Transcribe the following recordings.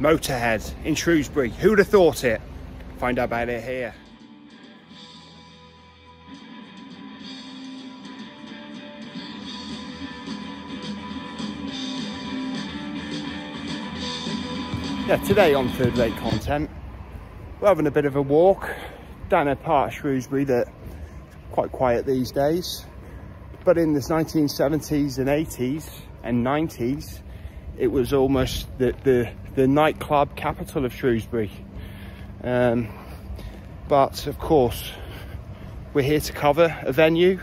Motörhead in Shrewsbury. Who'd have thought it? Find out about it here. Yeah, today on Third Rate Content, we're having a bit of a walk down a part of Shrewsbury that's quite quiet these days. But in the 1970s and 80s and 90s, it was almost the nightclub capital of Shrewsbury. But of course, we're here to cover a venue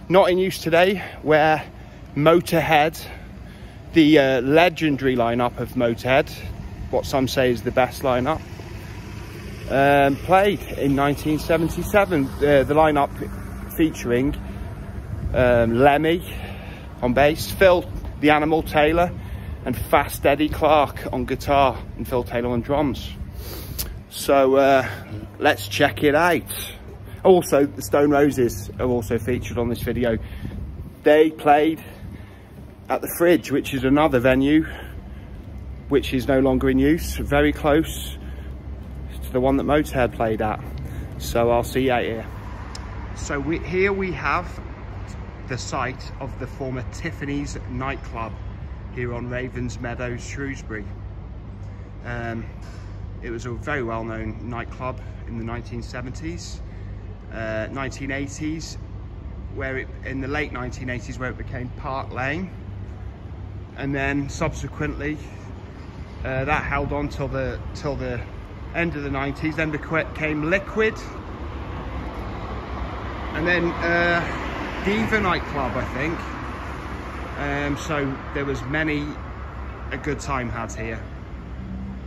not in use today, where Motörhead, the legendary lineup of Motörhead, what some say is the best lineup, played in 1977. The lineup featuring Lemmy on bass, Phil the Animal Taylor, and Fast Eddie Clark on guitar, and Phil Taylor on drums. So let's check it out. Also, the Stone Roses are also featured on this video. They played at the Fridge, which is another venue which is no longer in use, very close to the one that Motörhead played at. So I'll see you out here. So here we have the site of the former Tiffany's nightclub here on Ravens Meadows, Shrewsbury. It was a very well-known nightclub in the 1970s, 1980s, in the late 1980s, where it became Park Lane, and then subsequently that held on till the end of the 90s. Then became Liquid, and then Diva nightclub, I think. So there was a good time had here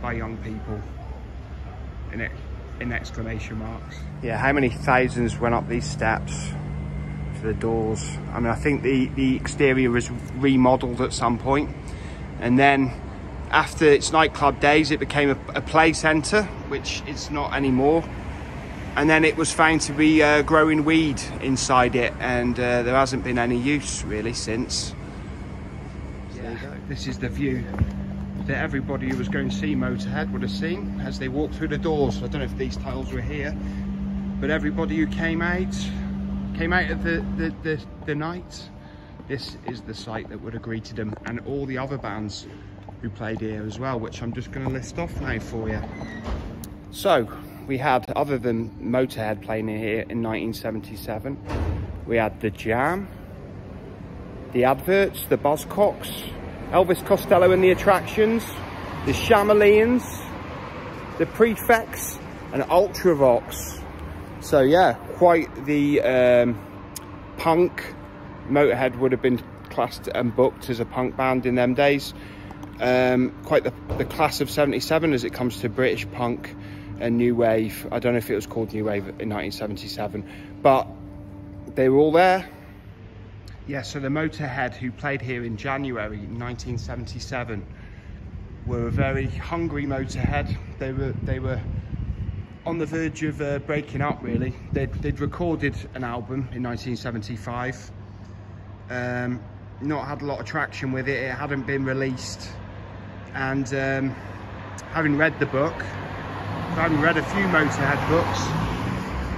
by young people, in exclamation marks. Yeah, how many thousands went up these steps to the doors? I mean, I think the exterior was remodeled at some point, and then after its nightclub days, it became a play centre, which it's not anymore. And then it was found to be growing weed inside it, and there hasn't been any use really since. Yeah. This is the view that everybody who was going to see Motörhead would have seen as they walked through the doors. I don't know if these tiles were here, but everybody who came out of the night, this is the site that would have greeted them, and all the other bands who played here as well, which I'm just going to list off now for you. So we had, other than Motörhead playing here in 1977, we had the Jam, the Adverts, the Buzzcocks, Elvis Costello and the Attractions, the Chameleons, the Prefects, and Ultravox. So yeah, quite the punk. Motörhead would have been classed and booked as a punk band in them days. Quite the class of 77 as it comes to British punk and new wave. I don't know if it was called new wave in 1977, but they were all there. Yeah, so the Motörhead who played here in January 1977 were a very hungry Motörhead. They were on the verge of breaking up, really. They'd recorded an album in 1975, not had a lot of traction with it. It hadn't been released, and having read the book, having read a few Motörhead books,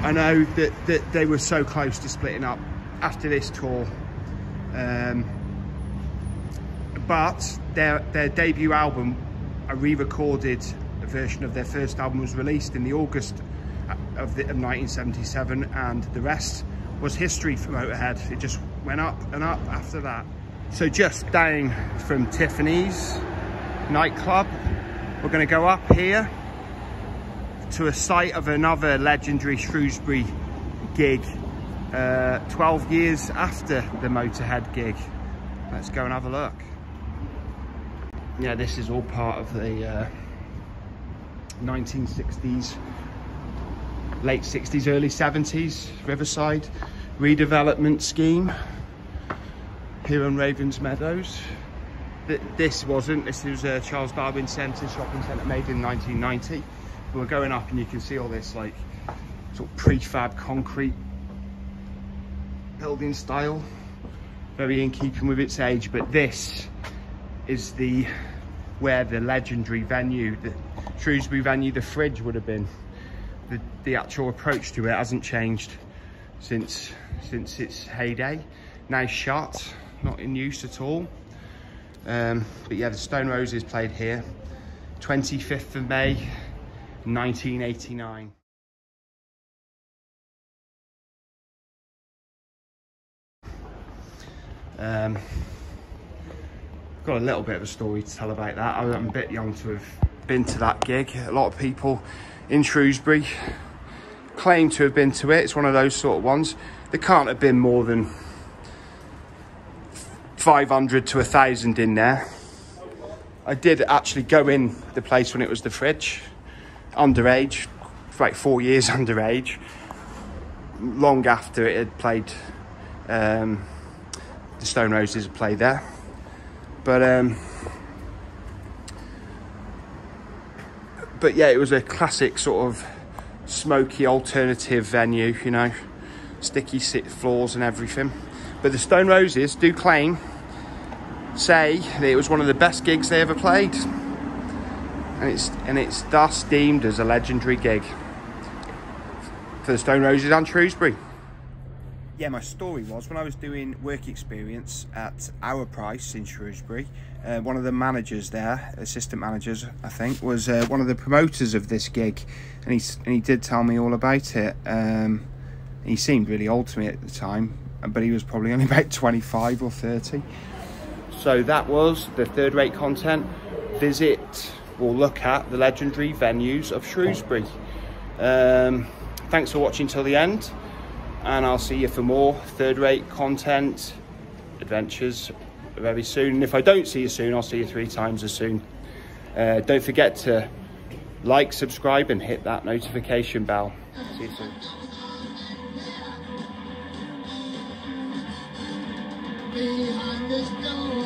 I know that they were so close to splitting up after this tour. But their debut album, a re-recorded version of their first album, was released in the August of 1977, and the rest was history for Motörhead. It just went up and up after that. So just down from Tiffany's nightclub, we're going to go up here to a site of another legendary Shrewsbury gig, 12 years after the Motörhead gig. Let's go and have a look. Yeah, this is all part of the 1960s, late 60s, early 70s Riverside redevelopment scheme here on Ravens Meadows. This was Charles Darwin Centre, shopping centre, made in 1990. We're going up and you can see all this like sort of prefab concrete building style, very in keeping with its age. But this is the where the legendary venue, the Shrewsbury venue, the fridge would have been. The actual approach to it hasn't changed since its heyday. Now shut, not in use at all. But yeah, the Stone Roses played here 25th of May 1989. Got a little bit of a story to tell about that. I'm a bit young to have been to that gig. A lot of people in Shrewsbury claim to have been to it. It's one of those sort of ones. There can't have been more than 500 to 1,000 in there. I did actually go in the place when it was the fridge, underage, like 4 years underage, long after it had played, the Stone Roses had played there. But yeah, it was a classic sort of smoky alternative venue, you know, sticky floors and everything. But the Stone Roses do say that it was one of the best gigs they ever played, and it's thus deemed as a legendary gig for the Stone Roses and Shrewsbury. Yeah, my story was when I was doing work experience at Our Price in Shrewsbury, one of the managers there, assistant managers I think, was one of the promoters of this gig, and he did tell me all about it. He seemed really old to me at the time, but he was probably only about 25 or 30. So that was the third rate content. Visit or look at the legendary venues of Shrewsbury. Thanks for watching till the end, and I'll see you for more third rate content adventures very soon. And if I don't see you soon, I'll see you 3 times as soon. Don't forget to like, subscribe and hit that notification bell. See you soon. Behind the stone.